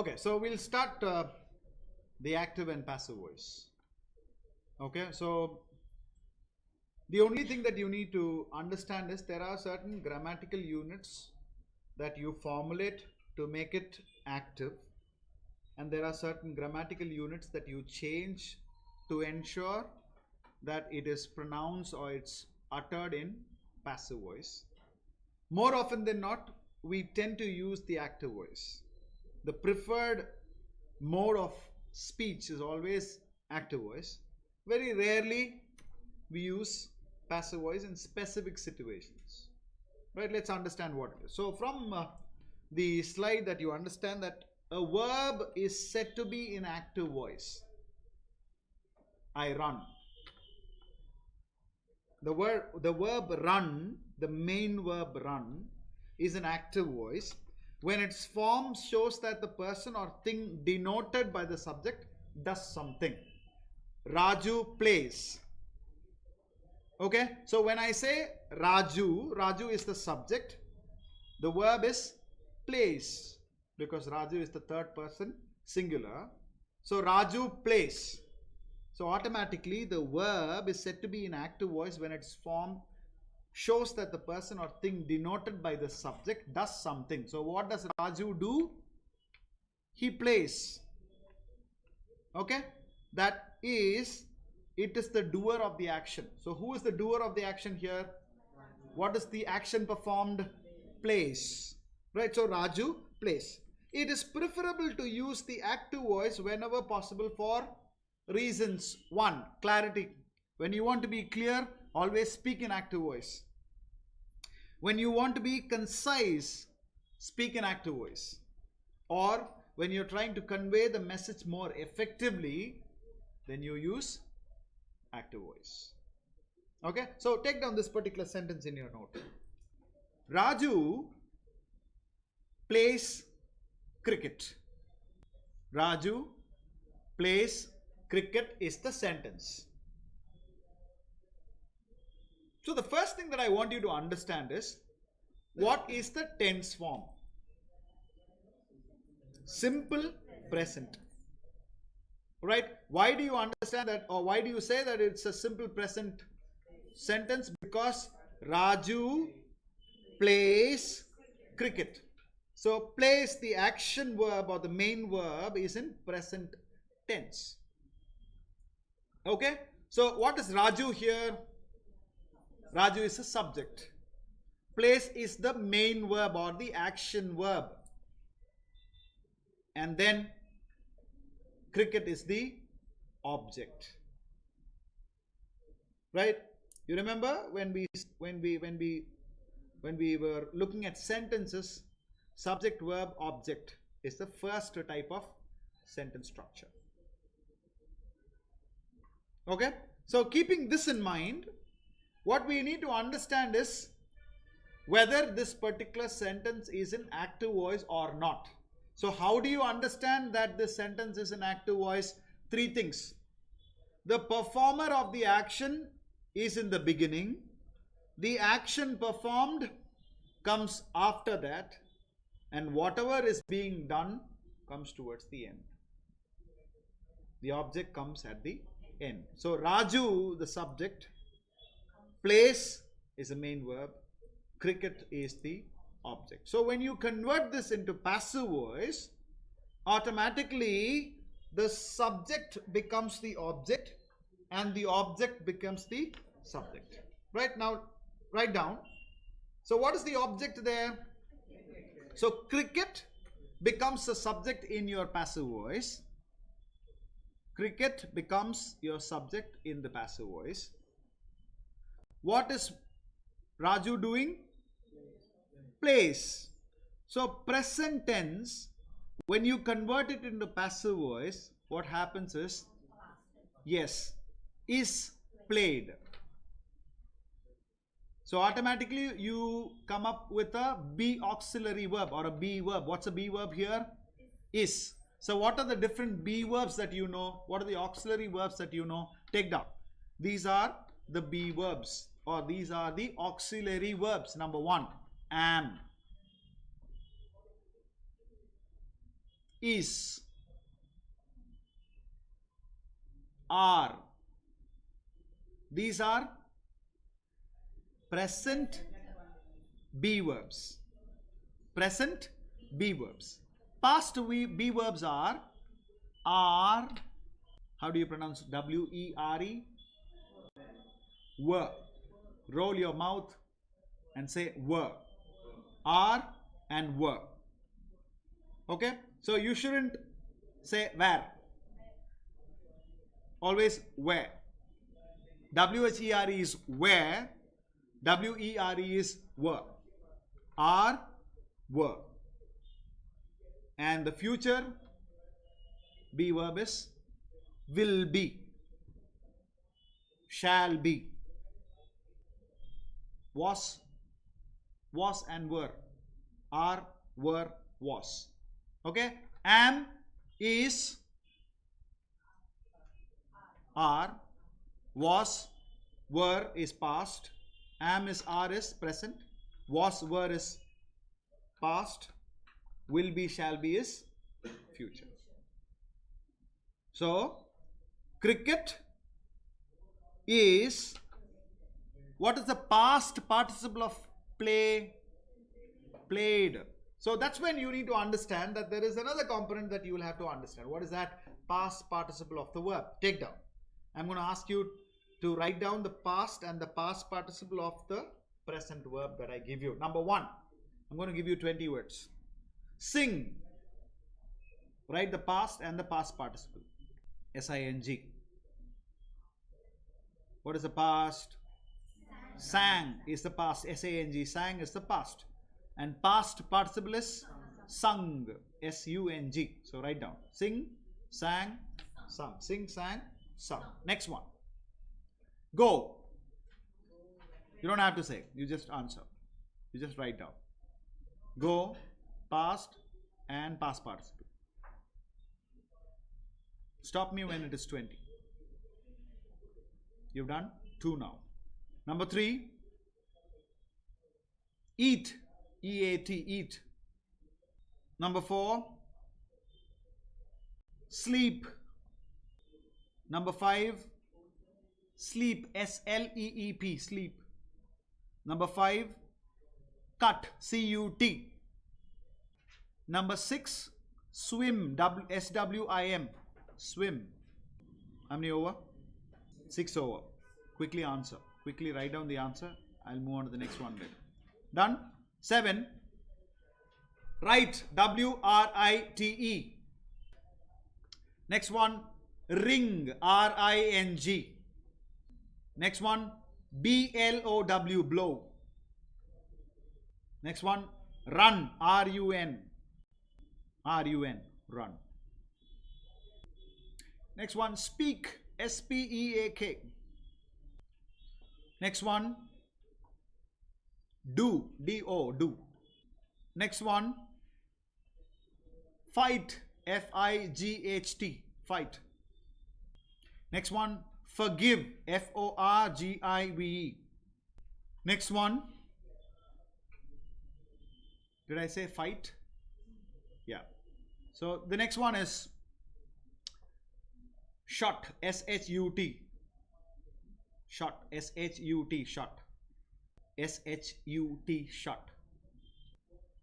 Okay, so we'll start the active and passive voice. Okay, so the only thing that you need to understand is there are certain grammatical units that you formulate to make it active, and there are certain grammatical units that you change to ensure that it is pronounced or it's uttered in passive voice. More often than not, we tend to use the active voice. The preferred mode of speech is always active voice. Very rarely we use passive voice in specific situations. Right, let's understand what it is. So from the slide that you understand that a verb is said to be in active voice. I run. The verb run, the main verb run, is an active voice when its form shows that the person or thing denoted by the subject does something. Raju plays. Okay, so when I say Raju, Raju is the subject. The verb is plays because Raju is the third person singular. So Raju plays. So automatically the verb is said to be in active voice when its form shows that the person or thing denoted by the subject does something. So what does Raju do? He plays. Okay, that is, it is the doer of the action. So who is the doer of the action here? What is the action performed? Plays. Right, so Raju plays. It is preferable to use the active voice whenever possible for reasons. One, clarity. When you want to be clear, always speak in active voice. When you want to be concise, speak in active voice. Or when you're trying to convey the message more effectively, then you use active voice. Okay, so take down this particular sentence in your note. Raju plays cricket. Raju plays cricket is the sentence. So the first thing that I want you to understand is, what is the tense form? Simple present. Right? Why do you understand that, or why do you say that it's a simple present sentence? Because Raju plays cricket. So plays, the action verb or the main verb, is in present tense. Okay? So what is Raju here? Raju is a subject. Plays is the main verb or the action verb. And then cricket is the object. Right? You remember when we were looking at sentences, subject, verb, object is the first type of sentence structure. Okay? So keeping this in mind, what we need to understand is whether this particular sentence is in active voice or not. So how do you understand that this sentence is in active voice? Three things. The performer of the action is in the beginning. The action performed comes after that. And whatever is being done comes towards the end. The object comes at the end. So Raju, the subject, plays is the main verb, cricket is the object. So when you convert this into passive voice, automatically the subject becomes the object and the object becomes the subject. Right, now write down. So what is the object there? So cricket becomes the subject in your passive voice. Cricket becomes your subject in the passive voice. What is Raju doing? Plays. So present tense, when you convert it into passive voice, what happens is, yes, is played. So automatically you come up with a be auxiliary verb or a be verb. What's a be verb here? Is. So what are the different be verbs that you know? What are the auxiliary verbs that you know? Take down. These are the be verbs, or these are the auxiliary verbs. Number one, am. is, are. These are present be verbs. Present be verbs. Past be verbs are, how do you pronounce W-E-R-E? Were. Roll your mouth and say were. Are and were. Okay? So you shouldn't say where. Always where. W-H-E-R-E is where. W-E-R-E is were. Are, were. And the future be verb is will be, shall be, was and were, are, were, was. Okay? Am, is, are, was, were is past, am is, are is present, was, were is past, will be, shall be is future. So, cricket is, what is the past participle of play? Played. So that's when you need to understand that there is another component that you will have to understand. What is that? Past participle of the verb. Take down. I'm going to ask you to write down the past and the past participle of the present verb that I give you. Number 1, I'm going to give you 20 words. Sing. Write the past and the past participle. S-I-N-G. What is the past? Sang is the past. S-A-N-G. Sang is the past. And past participle is sung. S-U-N-G. So write down. Sing, sang, sung. Sing, sang, sung. Next one. Go. You don't have to say. You just answer. You just write down. Go, past and past participle. Stop me when it is 20. You've done 2 now. Number 3. Eat. E-A-T. Eat. Number 4. Sleep. Number 5. Sleep. S-L-E-E-P. Sleep. Number 5. Cut. C-U-T. Number 6. Swim. S-W-I-M. Swim. How many over? 6 over. Quickly answer. Quickly write down the answer. I'll move on to the next one later. Done? 7. Write. W-R-I-T-E. Next one. Ring. R-I-N-G. Next one. B-L-O-W. Blow. Next one. Run. R-U-N. R-U-N. Run. Next one. Speak. S-P-E-A-K. Next one. Do. D-O. Do. Next one. Fight. F-I-G-H-T. Fight. Next one. Forgive. F-O-R-G-I-V-E. Next one. Did I say fight? Yeah. So the next one is shut. S-H-U-T. Shut. S-H-U-T. Shut. S-H-U-T. Shut.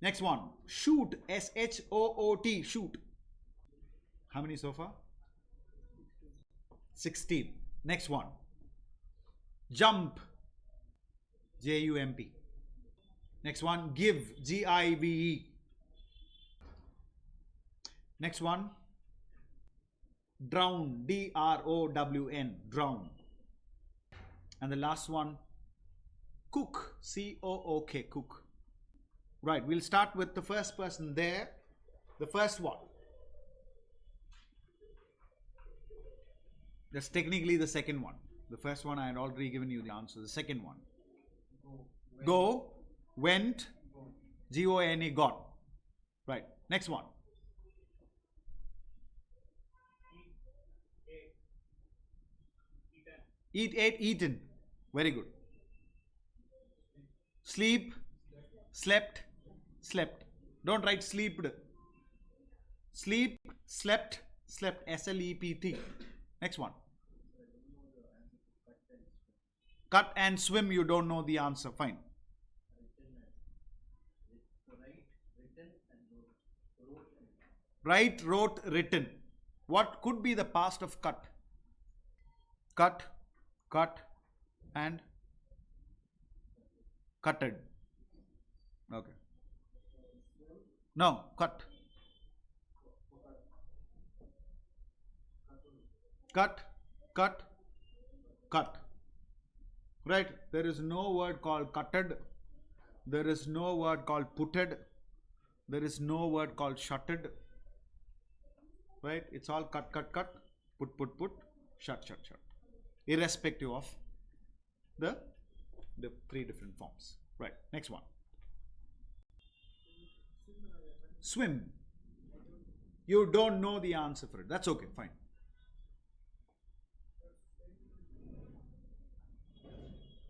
Next one. Shoot. S-H-O-O-T. Shoot. How many so far? 16. Next one. Jump. J-U-M-P. Next one. Give. G-I-V-E. Next one. Drown. D-R-O-W-N. Drown. And the last one. Cook. C-O-O-K. Cook. Right. We'll start with the first person there. The first one. That's technically the second one. The first one I had already given you the answer. The second one. Go. Went. G-O-N-E. Gone. Right. Next one. Eat, ate, eaten. Very good. Sleep. Slept. Slept. Don't write sleeped. Sleep, slept, slept. S-L-E-P-T. Next one. Cut and swim, you don't know the answer. Fine. Write, wrote, written. What could be the past of cut? Cut, cut, and cutted. Okay. No, cut. Cut, cut, cut. Right? There is no word called cutted. There is no word called putted. There is no word called shutted. Right? It's all cut, cut, cut, put, shut, shut, shut. Irrespective of the three different forms. Right. Next one. Swim. You don't know the answer for it. That's okay. Fine.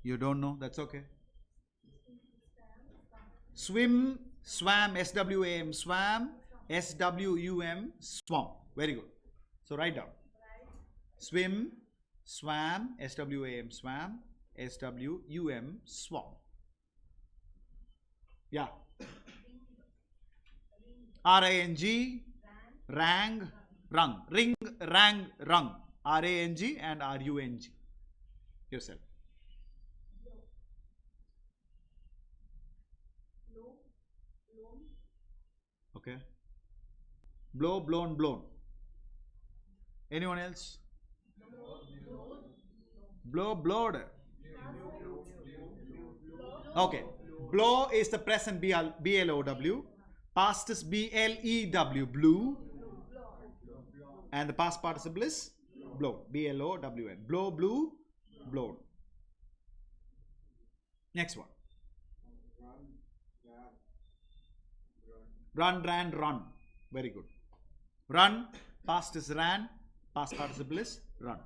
You don't know. That's okay. Swim, swam, S-W-A-M, swam, S-W-U-M, swam. Very good. So write down. Swim, swam, S-W-A-M, swam, S-W-U-M, swam. Yeah. R-A-N-G, rang, rung. Ring, rang, rung. R-A-N-G and R-U-N-G. Yourself. Okay. Blow, blown, blown. Anyone else? Blow, blowed. Okay. Blow is the present B-L-O-W. Past is B-L-E-W, blew. And the past participle is blown, B-L-O-W-N. Blow, blew, blown. Next one. Run, ran, run. Very good. Run, past is ran, past participle is run.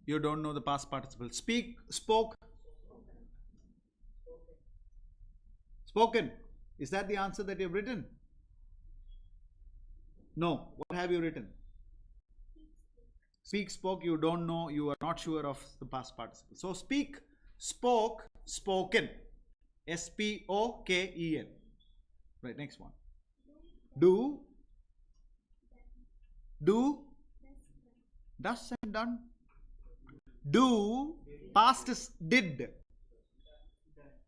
You don't know the past participle. Speak, spoke. Spoken. Is that the answer that you've written? No. What have you written? Speak, spoke. You don't know. You are not sure of the past participle. So speak, spoke, spoken. S-P-O-K-E-N. Right, next one. Do, does and done. Do, past is did.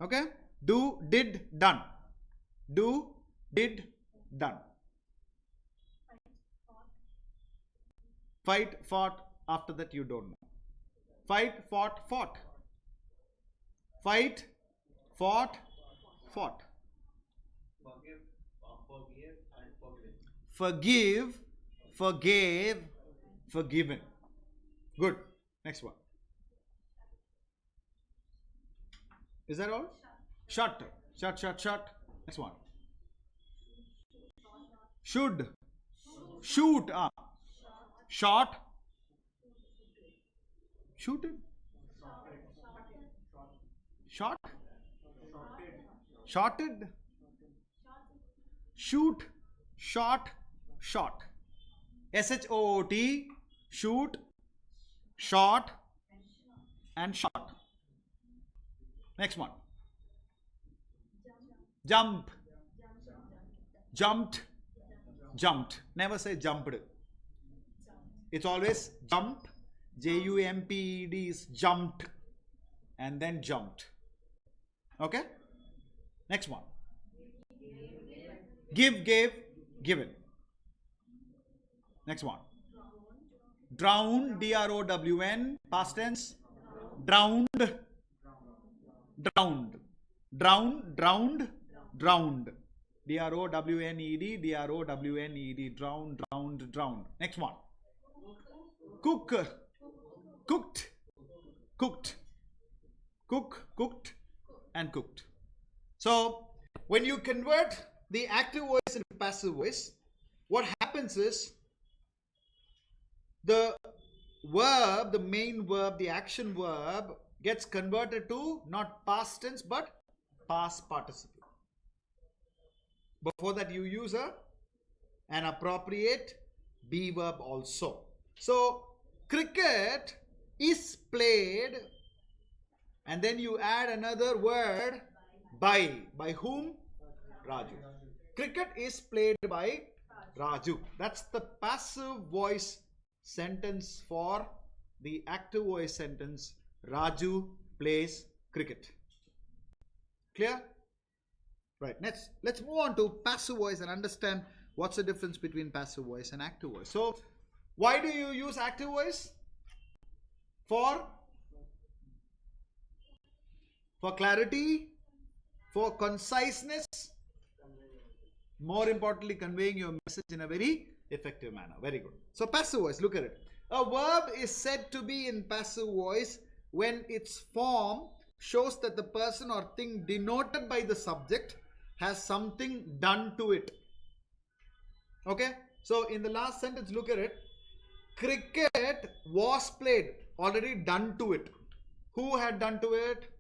Okay? Do, did, done. Do, did, done. Fight, fought. After that you don't know. Fight, fought, fought. Fight, fought, fought. Forgive, forgave, forgiven. Good. Next one. Is that all? Shut. Shut, shut, shut. Next one. Should. Shoot. Shot. Shooted. Shot. Shotted. Shoot. Shot. Shot. S-H-O-O-T. Shoot. Shot. And shot. Next one. Jump. Jumped. Jumped. Never say jumped. It's always jump. J-U-M-P-E-D is jumped. And then jumped. Okay? Next one. Give, gave, given. Next one. Drown, D-R-O-W-N, past tense. Drowned. Drowned. Drown, drowned, drowned. D-R-O-W-N-E-D, D-R-O-W-N-E-D, drowned, drowned, drowned. Next one. Cook, cooked, cooked, cook, cooked, and cooked. So, when you convert the active voice into passive voice, what happens is the verb, the main verb, the action verb gets converted to not past tense but past participle. Before that you use an appropriate be verb also. So cricket is played, and then you add another word by. By whom? Raju. Cricket is played by Raju. That's the passive voice sentence for the active voice sentence. Raju plays cricket. Clear? Right. Let's move on to passive voice and understand what's the difference between passive voice and active voice. So, why do you use active voice? For clarity, for conciseness, more importantly, conveying your message in a very effective manner. Very good. So, passive voice, look at it. A verb is said to be in passive voice when its form shows that the person or thing denoted by the subject has something done to it. Okay? So, in the last sentence, look at it. Cricket was played, already done to it. Who had done to it?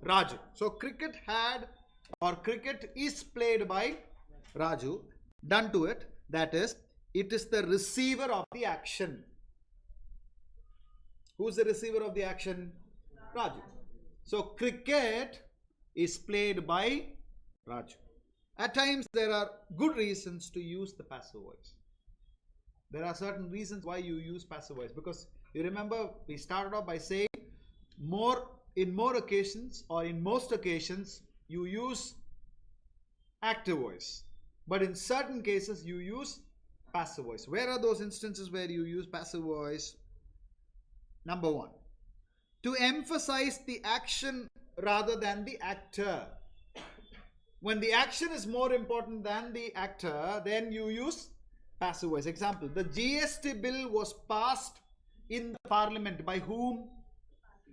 Raju. So, cricket had, or cricket is played by Raju, done to it. That is, it is the receiver of the action. Who's the receiver of the action? Raju. So, cricket is played by Raju. At times, there are good reasons to use the passive voice. There are certain reasons why you use passive voice, because you remember we started off by saying in more occasions, or in most occasions, you use active voice, but in certain cases you use passive voice. Where are those instances where you use passive voice? Number one, to emphasize the action rather than the actor. When the action is more important than the actor, then you use passive voice. Example, the GST bill was passed in the parliament. By whom?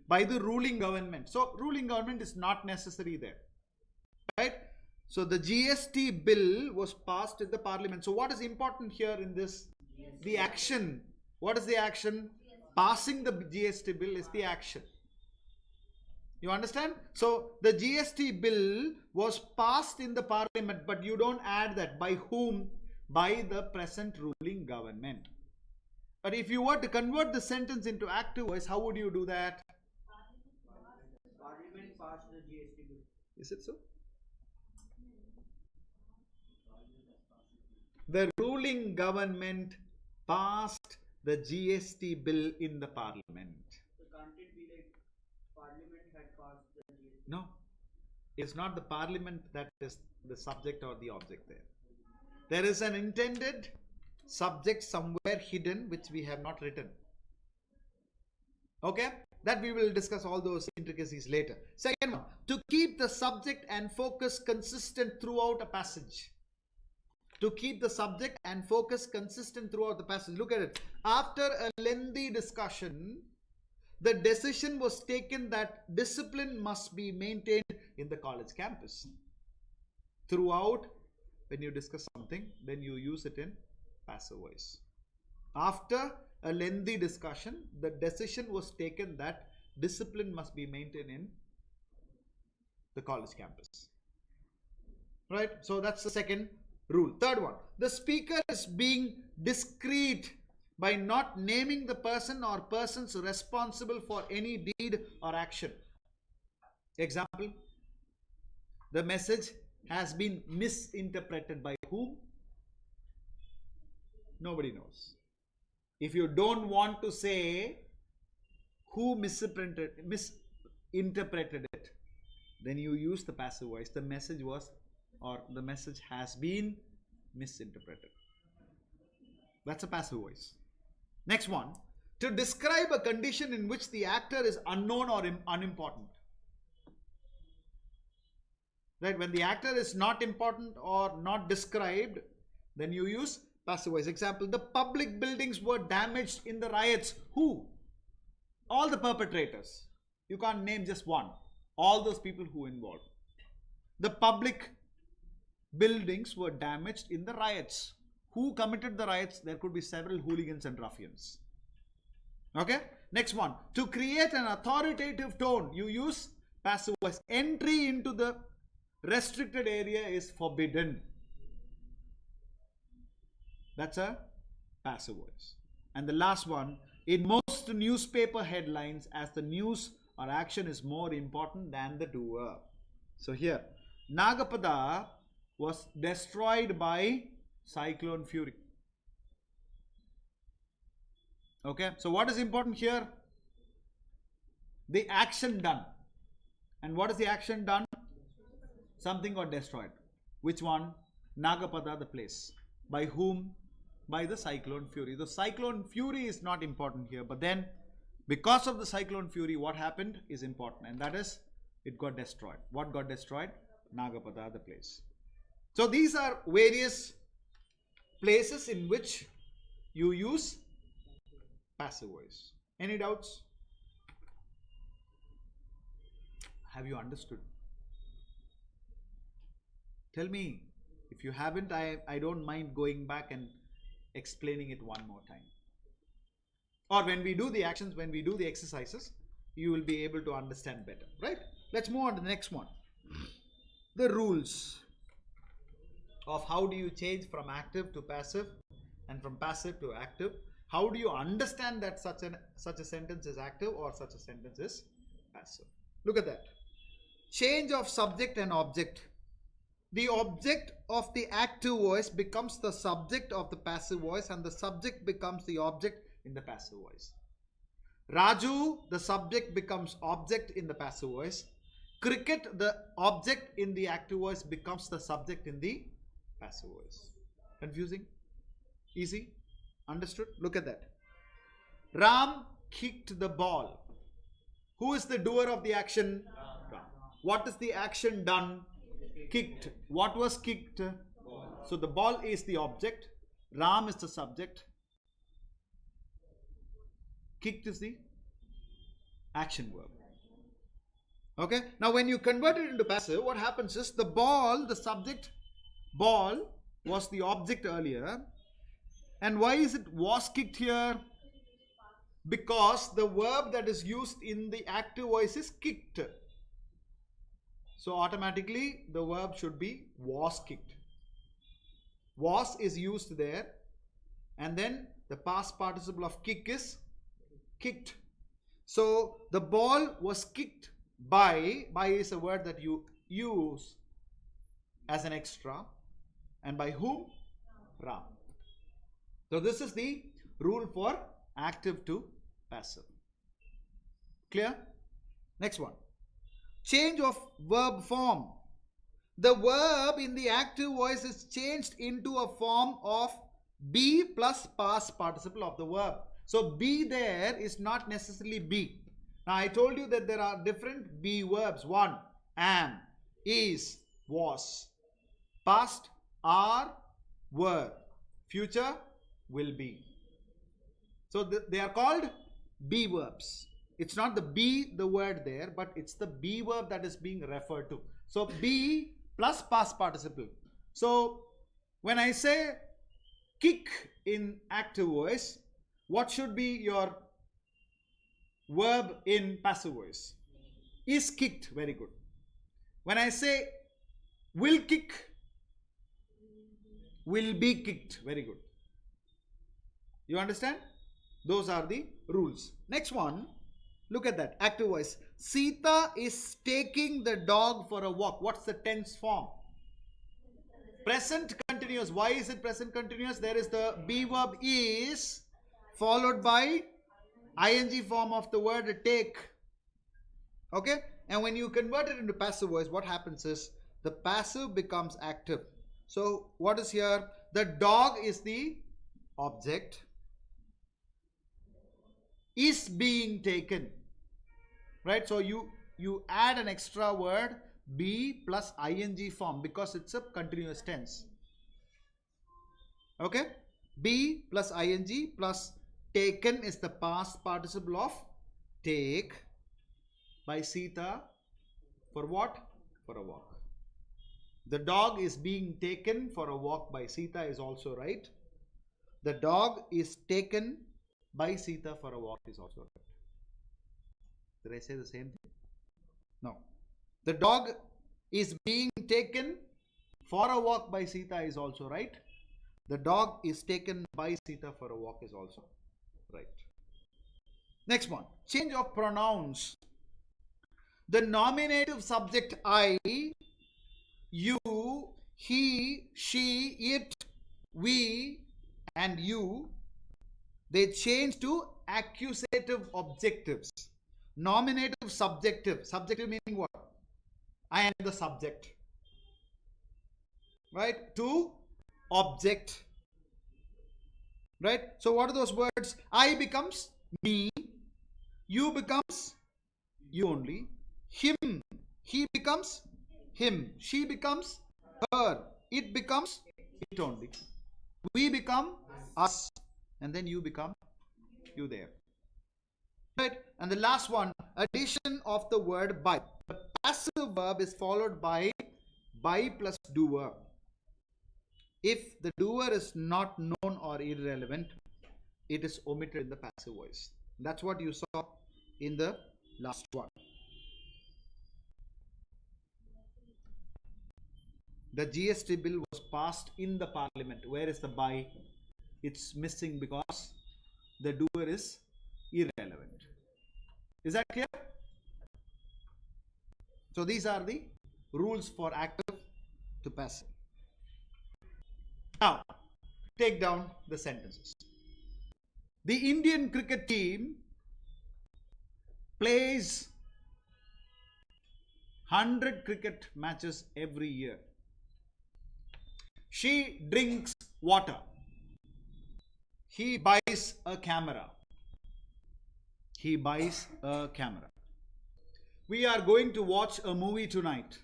By the ruling government. So, ruling government is not necessary there. Right? So, the GST bill was passed in the parliament. So, what is important here in this? The action. What is the action? Passing the GST bill is the action. You understand? So, the GST bill was passed in the parliament, but you don't add that. By whom? By the present ruling government. But if you were to convert the sentence into active voice, how would you do that? Parliament passed the GST bill. Is it so? The ruling government passed the GST bill in the parliament. So can't it be like Parliament had passed the GST? No. It's not the parliament that is the subject or the object there. There is an intended subject somewhere hidden which we have not written. Okay? That we will discuss all those intricacies later. Second one, to keep the subject and focus consistent throughout a passage. To keep the subject and focus consistent throughout the passage. Look at it. After a lengthy discussion, the decision was taken that discipline must be maintained in the college campus. Throughout, when you discuss something, then you use it in passive voice. After a lengthy discussion, the decision was taken that discipline must be maintained in the college campus. Right? So that's the second rule. Third one, the speaker is being discreet by not naming the person or persons responsible for any deed or action. Example, the message has been misinterpreted by whom? Nobody knows. If you don't want to say who misinterpreted it, then you use the passive voice. The message was, or the message has been misinterpreted. That's a passive voice. Next one, to describe a condition in which the actor is unknown or unimportant. Right? When the actor is not important or not described, then you use passive voice. Example, the public buildings were damaged in the riots. Who? All the perpetrators. You can't name just one. All those people who involved. The public buildings were damaged in the riots. Who committed the riots? There could be several hooligans and ruffians. Okay? Next one. To create an authoritative tone, you use passive voice. Entry into the restricted area is forbidden. That's a passive voice. And the last one, in most newspaper headlines, as the news or action is more important than the doer. So here, Nagapada was destroyed by cyclone fury. Okay, so what is important here? The action done. And what is the action done? Something got destroyed. Which one? Nagapada, the place. By whom? By the cyclone fury. The cyclone fury is not important here, but then because of the cyclone fury, what happened is important, and that is it got destroyed. What got destroyed? Nagapada, the place. So these are various places in which you use passive voice. Any doubts? Have you understood? Tell me. If you haven't, I don't mind going back and explaining it one more time. Or when we do the actions, when we do the exercises, you will be able to understand better, right? Let's move on to the next one. The rules of how do you change from active to passive and from passive to active. How do you understand that such a sentence is active or such a sentence is passive? Look at that. Change of subject and object. The object of the active voice becomes the subject of the passive voice, and the subject becomes the object in the passive voice. Raju, the subject, becomes object in the passive voice. Cricket, the object in the active voice, becomes the subject in the passive voice. Confusing? Easy? Understood? Look at that. Ram kicked the ball. Who is the doer of the action? Ram. What is the action done? Kicked. What was kicked? Ball. So the ball is the object. Ram is the subject. Kicked is the action verb. Okay. Now when you convert it into passive, what happens is the ball, the subject, ball was the object earlier. And why is it was kicked here? Because the verb that is used in the active voice is kicked. So automatically the verb should be was kicked. Was is used there, and then the past participle of kick is kicked. So the ball was kicked by is a word that you use as an extra, and by whom? Ram. So this is the rule for active to passive. Clear? Next one. Change of verb form. The verb in the active voice is changed into a form of be plus past participle of the verb. So be there is not necessarily be. Now I told you that there are different be verbs. One, am, is, was. Past, are, were. Future, will be. So they are called be verbs. It's not the be the word there, but it's the be verb that is being referred to. So be plus past participle. So when I say kick in active voice, what should be your verb in passive voice? Is kicked. Very good. When I say will kick, will be kicked. Very good. You understand? Those are the rules. Next one. Look at that. Active voice. Sita is taking the dog for a walk. What's the tense form? Present continuous. Why is it present continuous? There is the be verb is followed by ing form of the word take. Okay? And when you convert it into passive voice, what happens is the passive becomes active. So what is here? The dog is the object. Is being taken. Right? So you add an extra word be plus ing form because it's a continuous tense. Okay? Be plus ing plus taken is the past participle of take by Sita for what? For a walk. The dog is being taken for a walk by Sita is also right. The dog is taken by Sita for a walk is also right. Did I say the same thing? No. The dog is being taken for a walk by Sita is also right. The dog is taken by Sita for a walk is also right. Next one, change of pronouns. The nominative subject I, you, he, she, it, we, and you, they change to accusative objectives. Nominative subjective. Subjective meaning what? I am the subject. Right? To object. Right? So what are those words? I becomes me. You becomes you only. Him. He becomes him. She becomes her. It becomes it only. We become us. And then you become you there. Right? And the last one, addition of the word by. The passive verb is followed by plus do verb. If the doer is not known or irrelevant, it is omitted in the passive voice. That's what you saw in the last one. The GST bill was passed in the parliament. Where is the by? It's missing because the doer is irrelevant. Is that clear? So these are the rules for active to passive. Now, take down the sentences. The Indian cricket team plays 100 cricket matches every year. She drinks water. He buys a camera. He buys a camera. We are going to watch a movie tonight.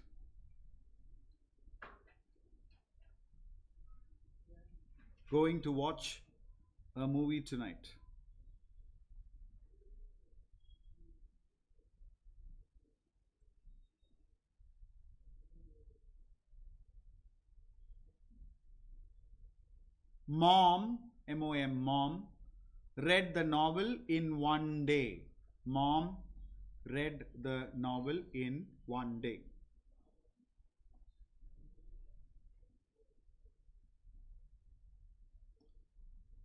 Going to watch a movie tonight. Mom, M-O-M, mom, read the novel in one day. Mom read the novel in one day.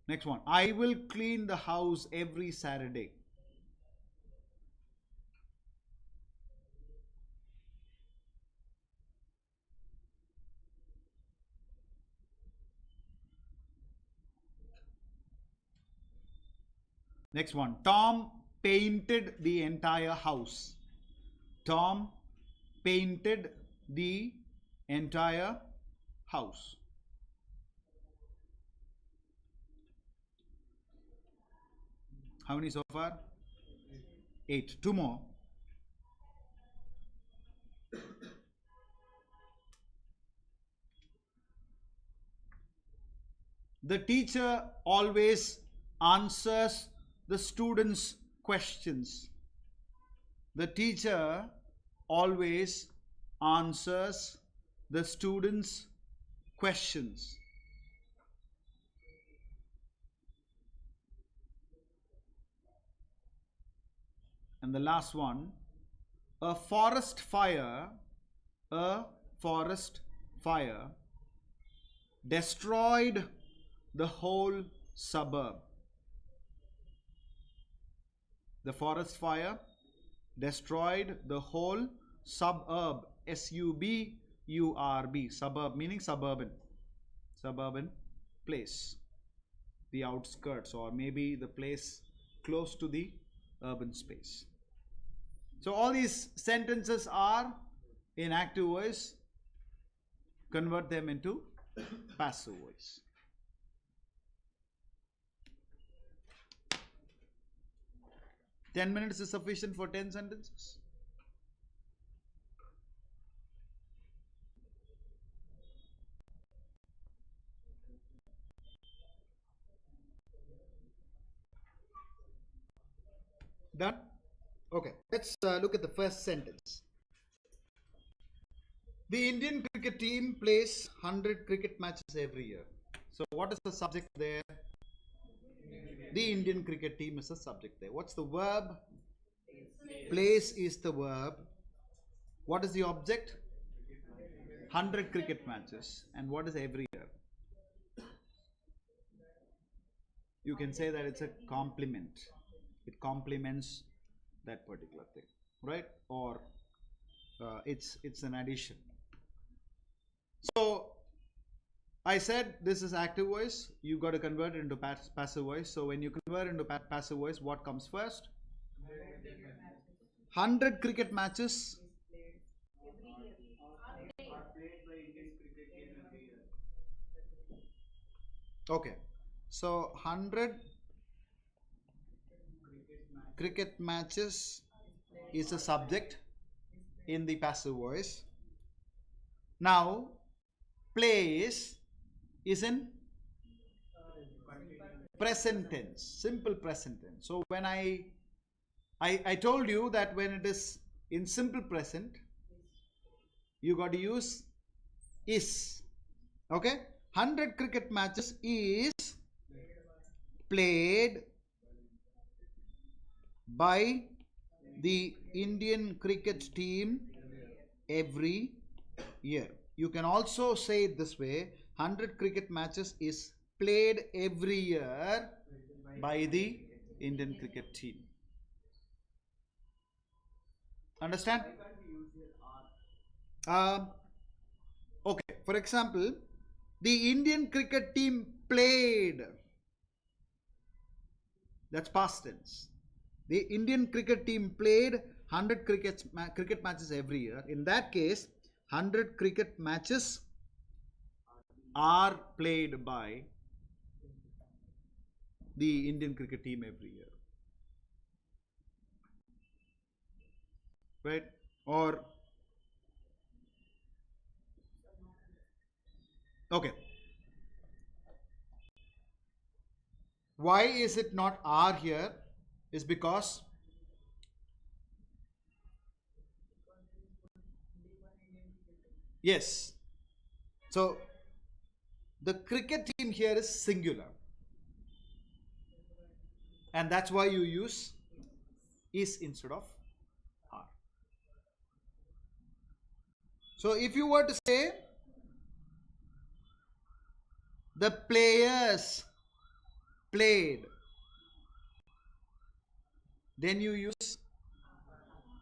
Next one. I will clean the house every Saturday. Next one. Tom painted the entire house. Tom painted the entire house. How many so far? 8. 2 more. The teacher always answers the students' questions. The teacher always answers the students' questions. And the last one, a forest fire destroyed the whole suburb. The forest fire destroyed the whole suburb. S-U-B-U-R-B. Suburb meaning suburban. Suburban place. The outskirts or maybe the place close to the urban space. So all these sentences are in active voice. Convert them into passive voice. Ten minutes is sufficient for 10 sentences. Done? Okay, let's look at the first sentence. The Indian cricket team plays 100 cricket matches every year. So what is the subject there? The Indian cricket team is the subject there. What's the verb? Plays is the verb. What is the object? 100 cricket matches. And what is every year? You can say that it's a complement. It complements that particular thing, right? Or it's an addition. So I said this is active voice. You got to convert it into passive voice. So when you convert into passive voice, what comes first? 100 cricket matches. Okay. So 100 cricket matches is a subject in the passive voice. Now plays is in present tense, simple present tense. So when I told you that when it is in simple present, you got to use is. Okay, 100 cricket matches is played by the Indian cricket team every year. You can also say it this way: 100 cricket matches is played every year by the Indian cricket team. Understand? Okay, for example, the Indian cricket team played. That's past tense. The Indian cricket team played 100 cricket matches every year. In that case, 100 cricket matches are played by the Indian cricket team every year. Right? Or, okay. Why is it not are here? Is because yes. So the cricket team here is singular. And that's why you use is instead of are. So if you were to say the players played, then you use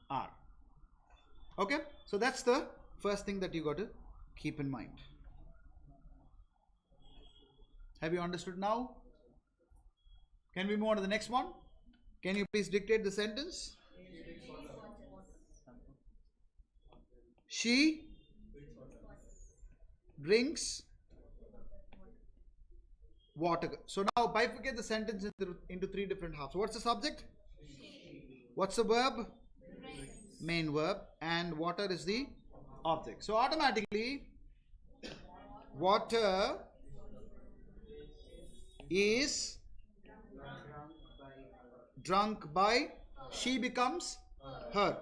are. Okay, so that's the first thing that you got to keep in mind. Have you understood now? Can we move on to the next one? Can you please dictate the sentence? She drinks water. So now bifurcate the sentence into three different halves. What's the subject? What's the verb? Main verb. And water is the object. So automatically, water is drunk by, she becomes her.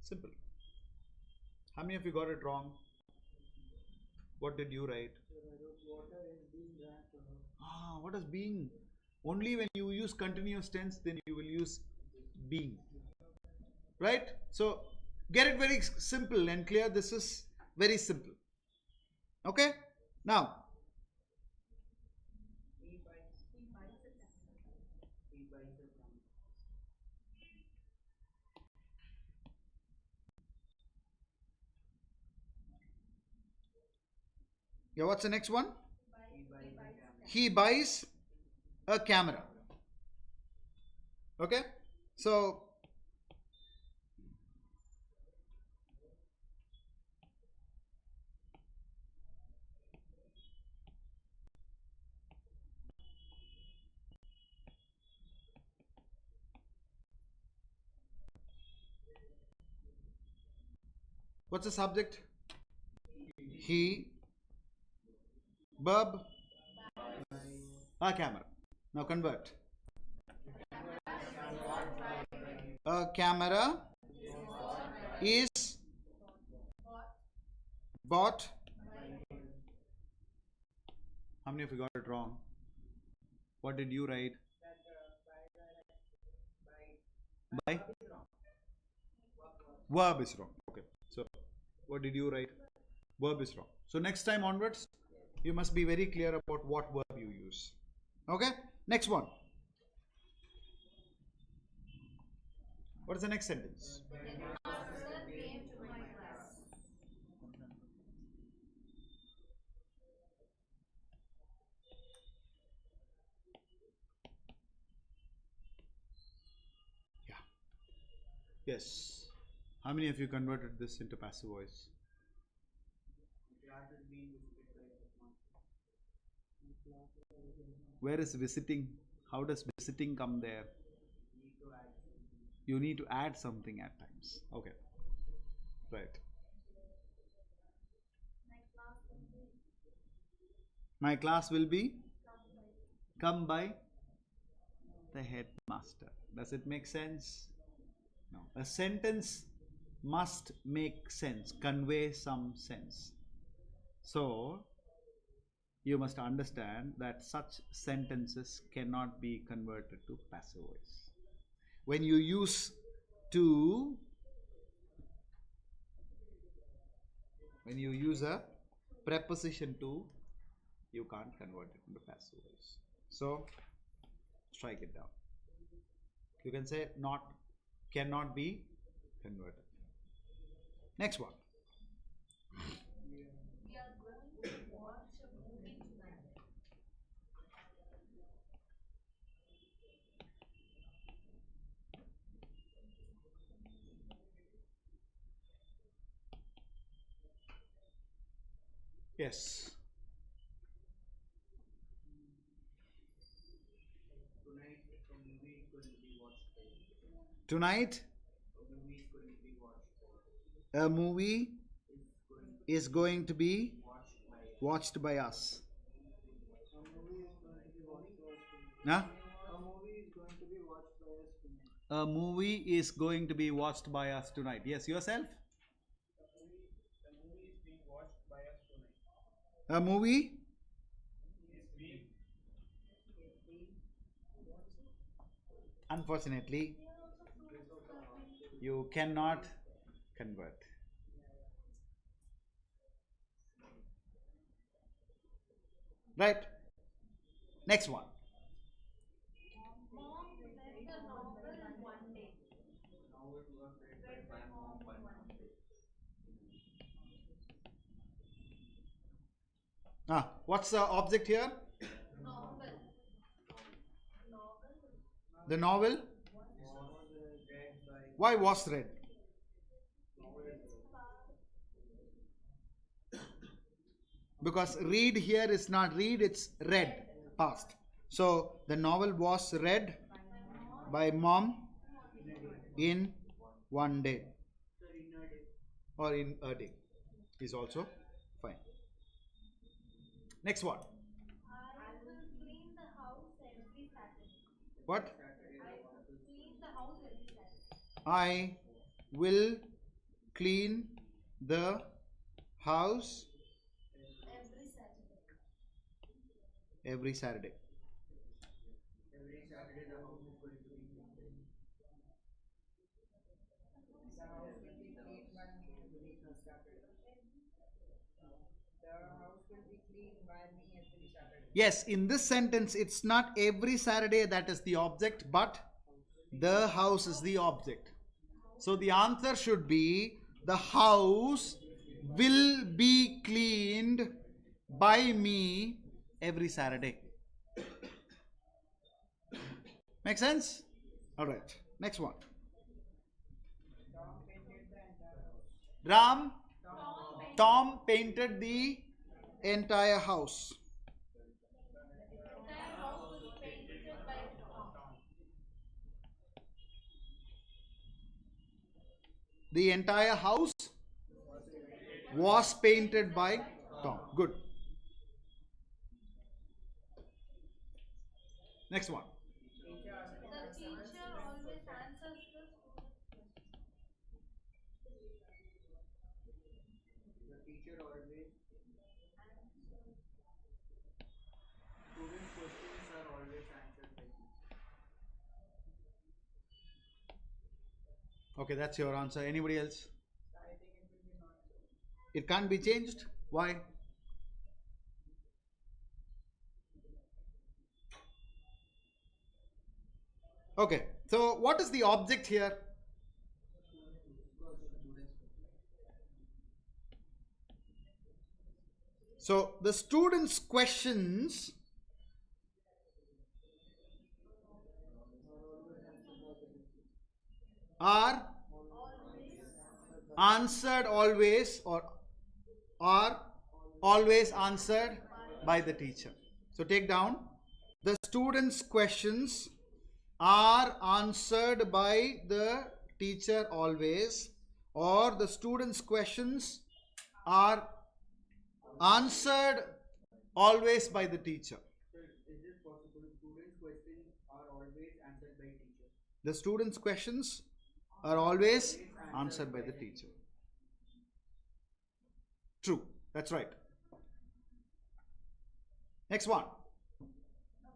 Simple. How many of you got it wrong? What did you write? What is being? Only when you use continuous tense, then you will use being. Right? So get it very simple and clear. This is very simple. Okay? Now, yeah, what's the next one? He buys a camera. Okay? So, what's the subject? He, verb, a camera. Now convert. A camera is bought. How many of you got it wrong? What did you write? By? Verb is wrong. Okay. So, what did you write? Verb is wrong. So next time onwards, you must be very clear about what verb you use. Okay? Next one. What is the next sentence? Master came to my class. Yeah. Yes. How many of you converted this into passive voice? Class is being visited by the master. Where is visiting? How does visiting come there? Need to add something. You need to add something at times. Okay. Right. My class will be My class will be come by the headmaster. Does it make sense? No. A sentence must make sense, convey some sense. So, you must understand that such sentences cannot be converted to passive voice. When you use to, when you use a preposition to, you can't convert it into passive voice. So, strike it down. You can say not, cannot be converted. Next one. We are going to watch a movie tonight. Yes. Tonight, a movie is going to be watched by us. Tonight, A movie is going to be watched a by us. movie is going to be Watched by us. watched by us. A movie is going to be watched by us tonight. Huh? A movie is going to be watched by us tonight. A movie is going to be watched by us tonight. Yes, yourself? A movie is being watched by us tonight. A movie? Unfortunately, you cannot convert. Right? Next one. Mom read the novel in one day. Novel was read by my mom by one day. What's the object here? Novel. Novel. The novel? Was read by Why was read? Because read here is not read, it's read, past. So the novel was read by mom in one day Sir, in a day. or in a day is also fine. Next one. I will clean the house every Saturday. What? I will clean the house every Saturday. I will clean the house Every Saturday. every Saturday. Every Saturday the house is going to be cleaned. The house will be cleaned by me every Saturday. The house will be cleaned by me every Saturday. Yes, in this sentence, it's not every Saturday that is the object, but the house is the object. So the answer should be the house will be cleaned by me every Saturday. Make sense? All right. Next one. Tom painted the entire house. Ram, Tom painted the entire house. The entire house was painted by Tom. The entire house was painted by Tom. Good. Next one. The teacher always answers the student's questions. The teacher always. Students' questions are always answered by teacher. Okay, that's your answer. Anybody else? I think it will be not so. It can't be changed. Why? Okay, so what is the object here? So the students' questions are answered always, or are always answered by the teacher. So take down, the students' questions are answered by the teacher always, or the students' questions are answered always by the teacher. Sir, is this possible? Students' questions are always answered by teacher. The students' questions are always answered by the teacher. True, that's right. Next one. The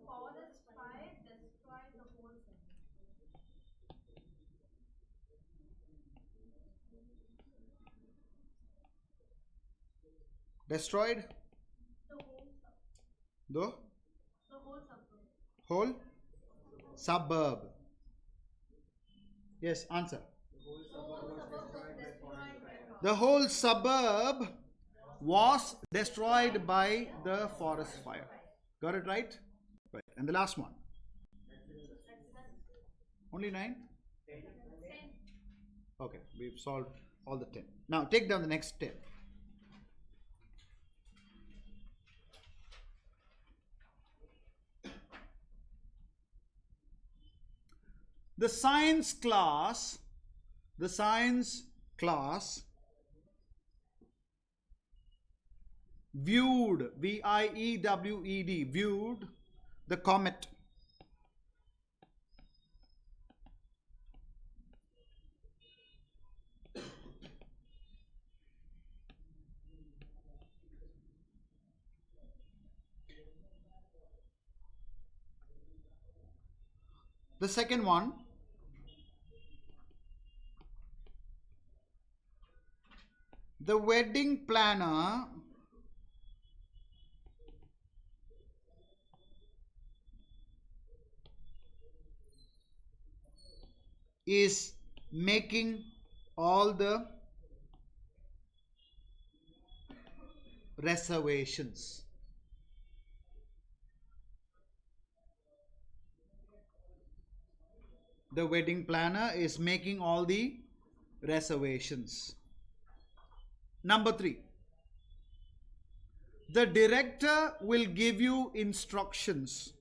forest fire destroyed the whole city. Destroyed The whole the whole suburb. Yes, answer. The whole suburb was destroyed by the forest fire. Got it right? Right. And the last one. Only 9? Okay, we've solved all the 10. Now take down the next 10. The science class viewed, V-I-E-W-E-D, viewed the comet. The second one, the wedding planner is making all the reservations. The wedding planner is making all the reservations. Number 3. The director will give you instructions.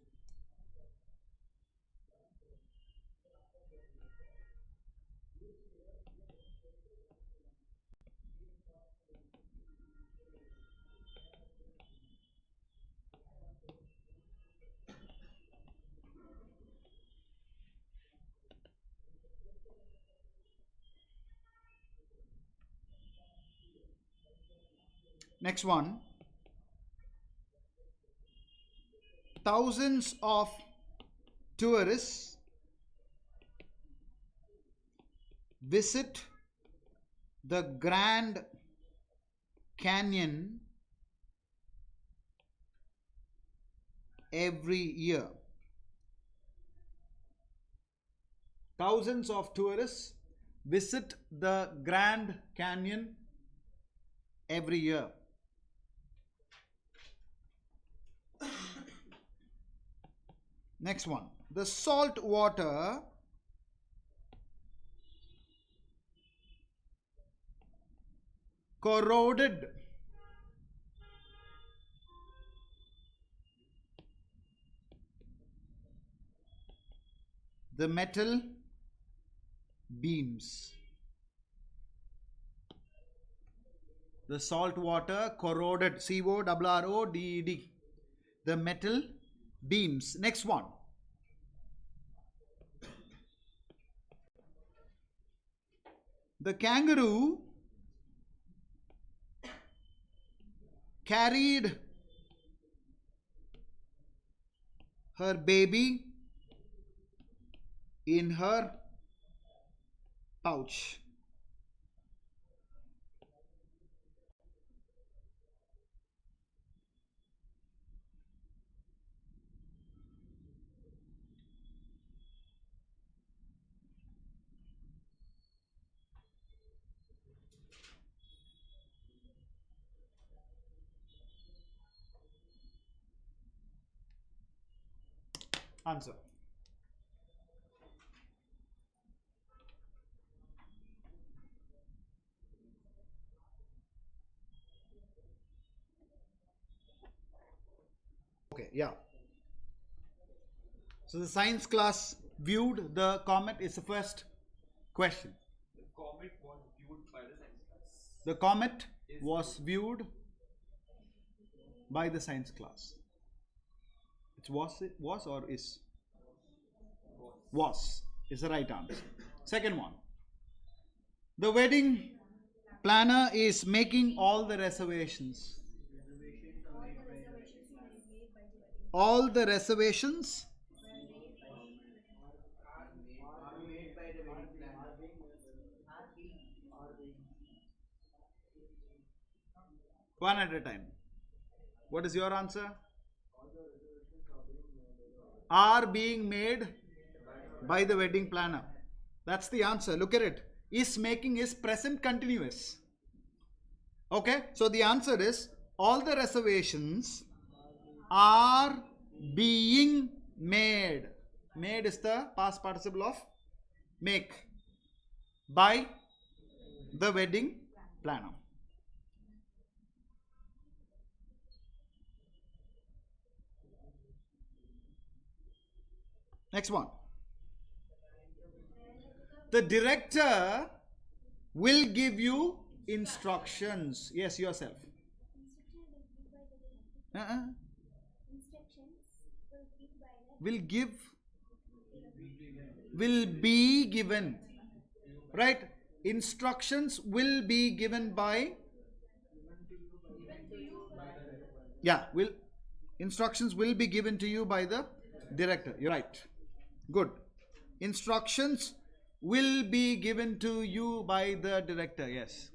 Next one. Thousands of tourists visit the Grand Canyon every year. Thousands of tourists visit the Grand Canyon every year. Next one. The salt water corroded the metal beams. The salt water corroded, C-O-R-R-O-D-E-D, the metal beams. Next one. The kangaroo carried her baby in her pouch. Answer. Okay, yeah. So the science class viewed the comet is the first question. The comet was viewed by the science class. The comet was viewed by the science class. It was or is? Was is the right answer. Second one. The wedding planner is making all the reservations. All the reservations Are made by the wedding planner. one at a time. What is your answer? Are being made by the wedding planner. That's the answer. Look at it. Is making is present continuous. Okay, so the answer is all the reservations are being made. Made is the past participle of make by the wedding planner. Next one. The director will give you instructions. Yes, yourself. Will give. Will be given. Right? Instructions will be given by. Yeah, will. Instructions will be given to you by the director. You're right. Good. Instructions will be given to you by the director. Yes.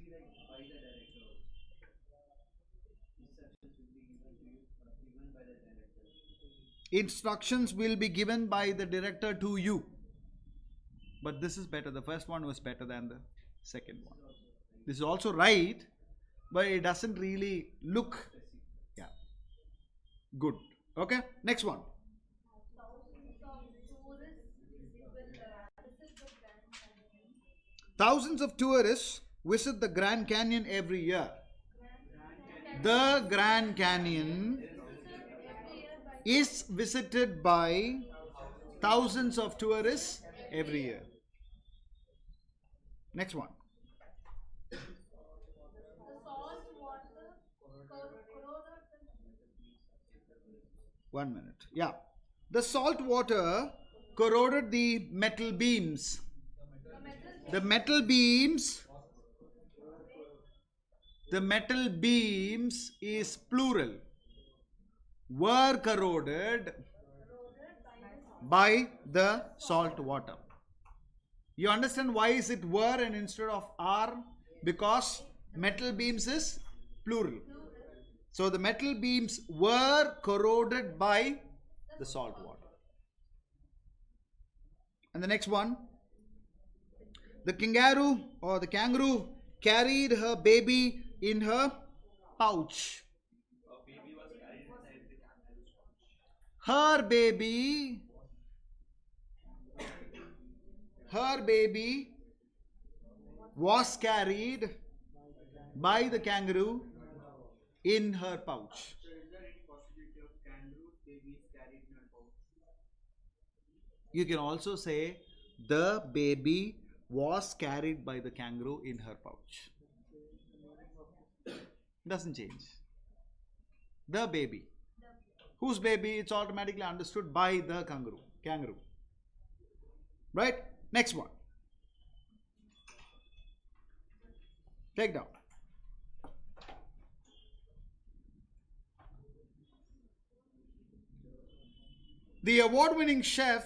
Instructions will be given by the director to you. But this is better. The first one was better than the second one. This is also right, but it doesn't really look. Yeah. Good. Okay. Next one. Thousands of tourists visit the Grand Canyon every year. The Grand Canyon is visited by thousands of tourists every year. Next one. The salt water corroded 1 minute. Yeah. The salt water corroded the metal beams. The metal beams is plural. Were corroded by the salt water. You understand why is it were and instead of are? Because metal beams is plural. So the metal beams were corroded by the salt water. And the next one. The kangaroo carried her baby in her pouch. A baby was carried inside the kangaroo's pouch. Her baby was carried by the kangaroo in her pouch. So is there any possibility of kangaroo babies carried in a pouch? You can also say the baby was carried by the kangaroo in her pouch. Doesn't change. The baby. Whose baby? It's automatically understood by the kangaroo. Right? Next one. Take down. The award-winning chef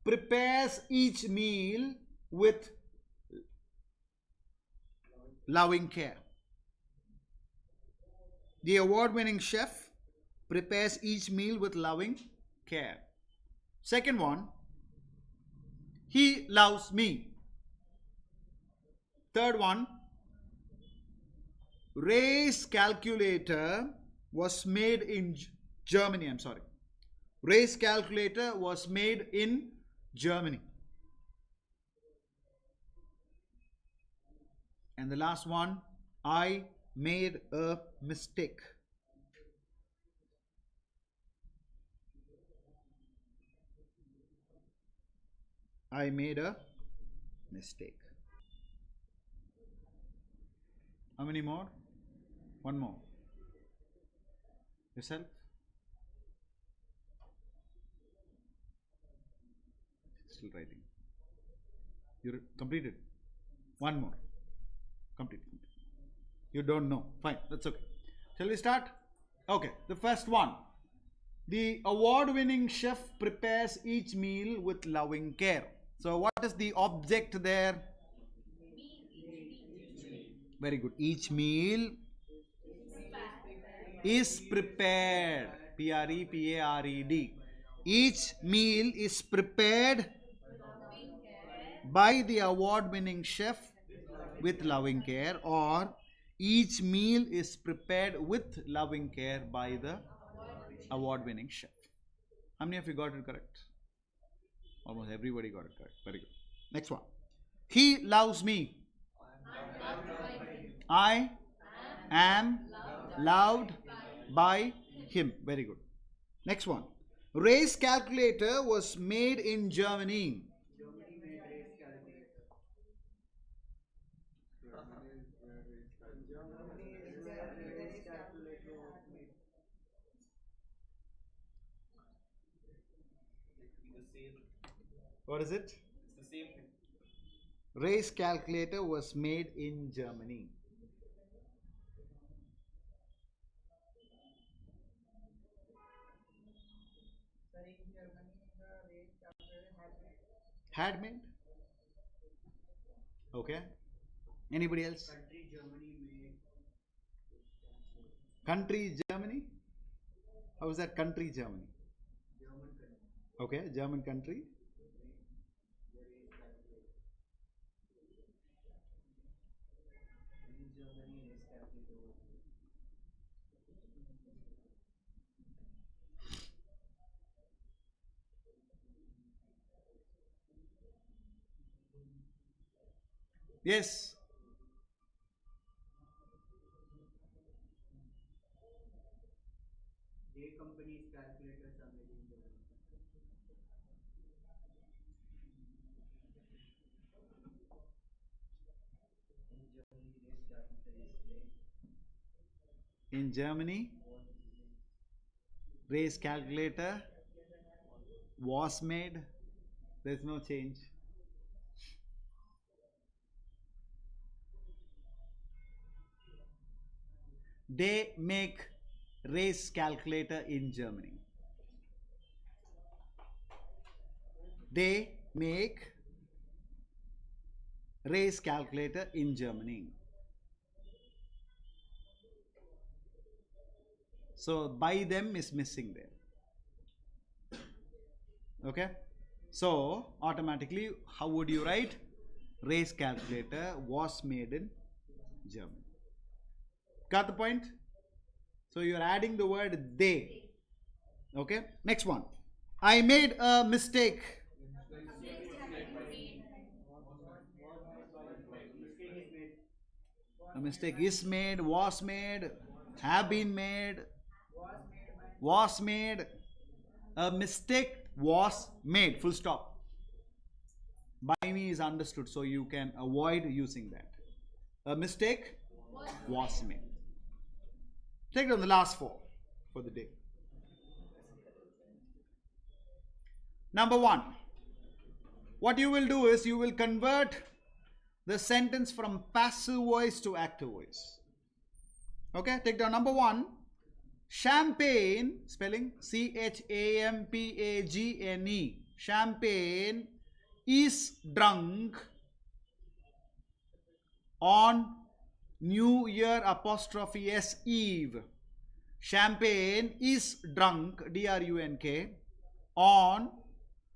prepares each meal with loving care. The award-winning chef prepares each meal with loving care. Second one, he loves me. Third one, Ray's calculator was made in Germany. I'm sorry. Race calculator was made in Germany. And the last one, I made a mistake. I made a mistake. How many more? One more. Yourself? Still writing. You completed? One more. Complete. You don't know. Fine, that's okay. Shall we start? Okay, the first one. The award-winning chef prepares each meal with loving care. So what is the object there? Very good. Each meal is prepared. Prepared. Each meal is prepared by the award-winning chef with loving care, or each meal is prepared with loving care by the award-winning chef. How many of you got it correct? Almost everybody got it correct. Very good. Next one. He loves me. I am loved by him. Very good. Next one. Race calculator was made in Germany. Germany made race calculator. Germany is where race calculator was made. The same. What is it? It's the same thing. Race calculator was made in Germany. Sir, in Germany, the race calculator Had made? Okay. Anybody else? Country Germany made. Country Germany? How is that country Germany? German country. Okay, German country. The race calculator. In Germany, race calculator was made. Yes. J company's calculators are made in Germany. In Germany, race calculator was made. There's no change. They make race calculator in Germany. They make race calculator in Germany. So by them is missing there. Okay. So automatically, how would you write? Race calculator was made in Germany. Got the point? So you're adding the word they. Okay. Next one. I made a mistake. A mistake is made, was made, have been made, was made. A mistake was made. Full stop. By me is understood, so you can avoid using that. A mistake was made. Take down the last four for the day. Number one. What you will do is you will convert the sentence from passive voice to active voice. Okay, take down number one. Champagne, spelling Champagne. Champagne is drunk on New Year apostrophe S Eve. Champagne is drunk, drunk, on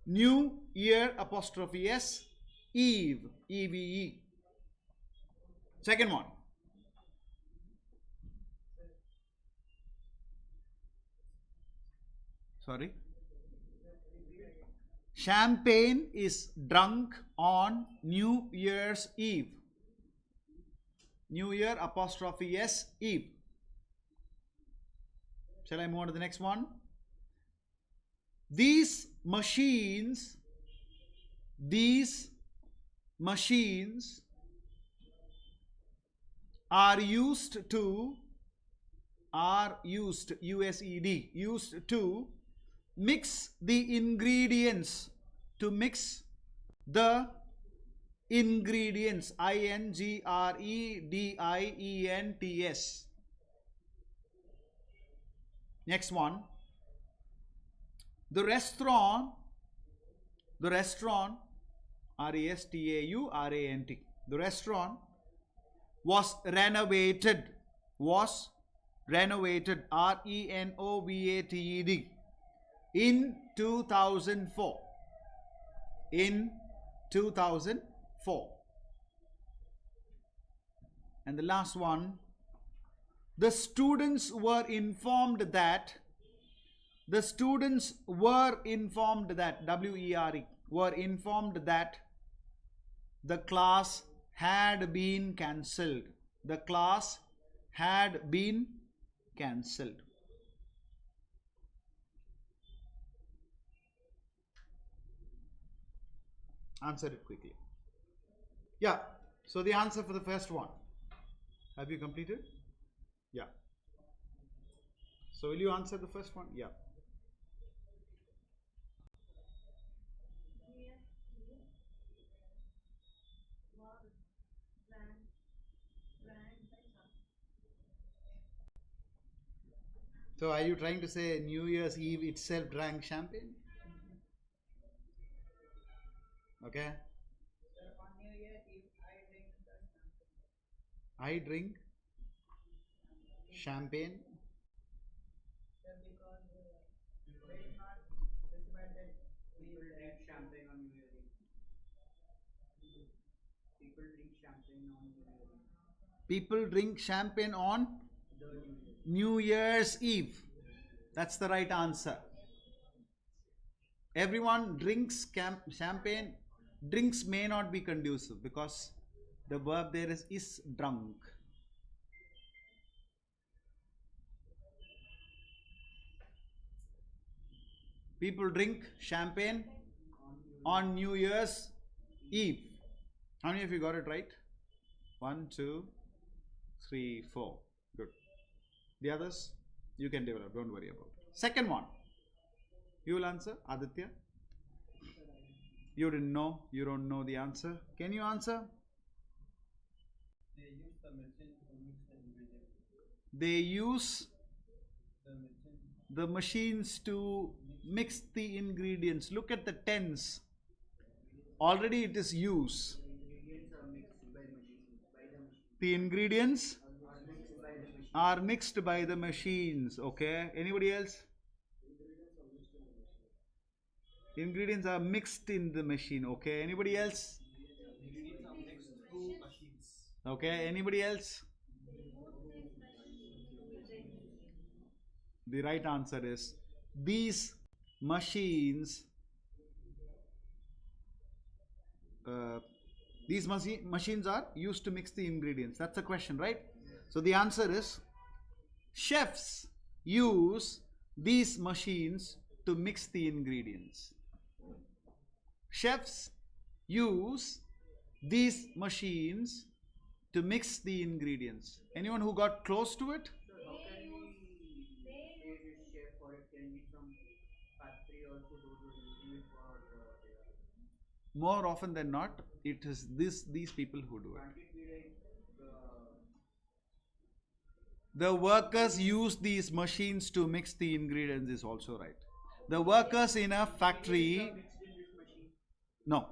New Year apostrophe S Eve, EVE. Second one. Sorry. Champagne is drunk on New Year's Eve. New Year apostrophe S Eve. Shall I move on to the next one? These machines are used to mix the ingredients, INGREDIENTS. Next one. The restaurant, RESTAURANT, the restaurant was renovated, RENOVATED, in 2004. In 2004. And the last one, the students were informed that, WERE, were informed that the class had been cancelled. The class had been cancelled. Answer it quickly. Yeah. So the answer for the first one. Have you completed? Yeah. So will you answer the first one? Yeah. So are you trying to say New Year's Eve itself drank champagne? Okay. Sir, on New Year Eve, I drink champagne. sir, because it is not specified that People drink champagne on New Year Eve. People drink champagne on New Year Eve. People drink champagne on The New Year. New Year's Eve. That's the right answer. Everyone drinks champagne. Drinks may not be conducive because the verb there is drunk. People drink champagne on New Year's Eve. How many of you got it right? 1, 2, 3, 4. Good. The others, you can develop. Don't worry about it. Second one. You will answer, Aditya? You didn't know. You don't know the answer. Can you answer? They use the machine to mix the ingredients. They use The machine the machines to mix the ingredients. Look at the tense. Already it is use. Ingredients are mixed by the machine. The ingredients Are mixed by the machine. are mixed by the machines. Okay. Anybody else? Ingredients are mixed in the machine. Okay. Anybody else? ingredients are mixed through machines. Okay. Anybody else? The right answer is these machines. Machines are used to mix the ingredients. That's the question, right? So the answer is chefs use these machines to mix the ingredients. Chefs use these machines to mix the ingredients. Anyone who got close to it? So how can we say this chef, or it can be some factory also those who are using it for More often than not, it is these people who do it. can't it be like The workers use these machines to mix the ingredients is also right. The workers in a factory, mixed in this machine? no.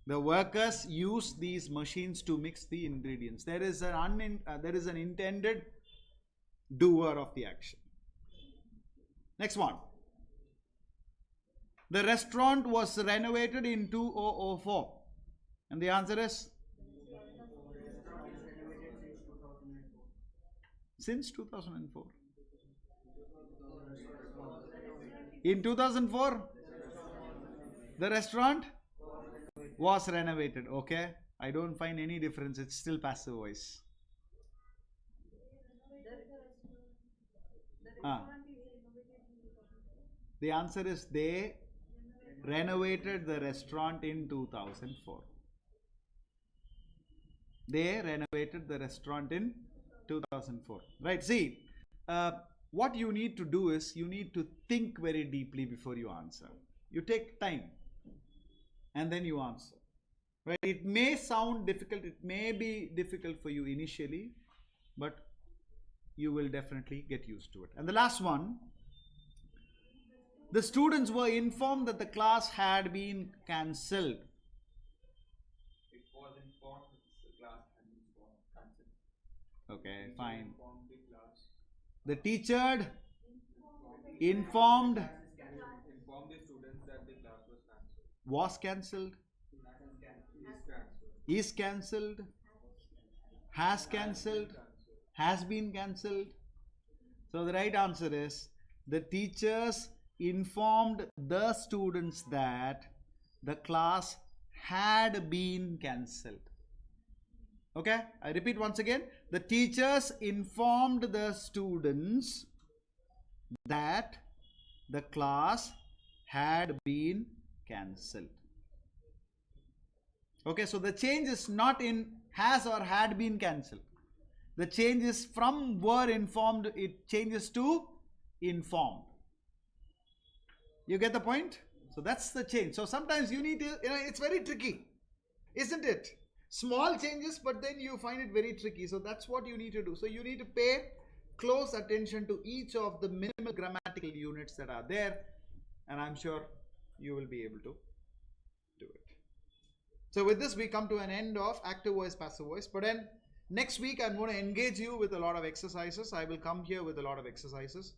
The workers use these machines to mix the ingredients. There is an intended doer of the action. Next one. The restaurant was renovated in 2004. And the answer is? Since 2004. In 2004, the restaurant was renovated. Okay, I don't find any difference. It's still passive voice. Ah. The answer is they renovated the restaurant in 2004. They renovated the restaurant in 2004. Right, see, what you need to do is you need to think very deeply before you answer. You take time and then you answer. Right? It may sound difficult, it may be difficult for you initially, but you will definitely get used to it. And the last one, the students were informed that the class had been cancelled. It was informed that the class had been cancelled. Okay, fine. Informed the class. The teacher informed Informed the students that the class was cancelled. was cancelled, is cancelled, has cancelled, has been cancelled. So the right answer is the teachers informed the students that the class had been cancelled. Okay, I repeat once again. The teachers informed the students that the class had been cancelled. Okay, so the change is not in has or had been cancelled. The change is from were informed, it changes to informed. You get the point? So that's the change. So sometimes you need to, it's very tricky, isn't it? Small changes, but then you find it very tricky. So that's what you need to do. So you need to pay close attention to each of the minimal grammatical units that are there, and I'm sure you will be able to do it. So with this, we come to an end of active voice, passive voice. But then next week, I'm going to engage you with a lot of exercises. I will come here with a lot of exercises,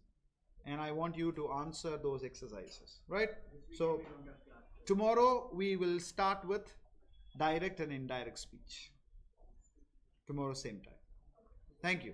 and I want you to answer those exercises, right? So tomorrow we will start with direct and indirect speech. Tomorrow same time. Thank you.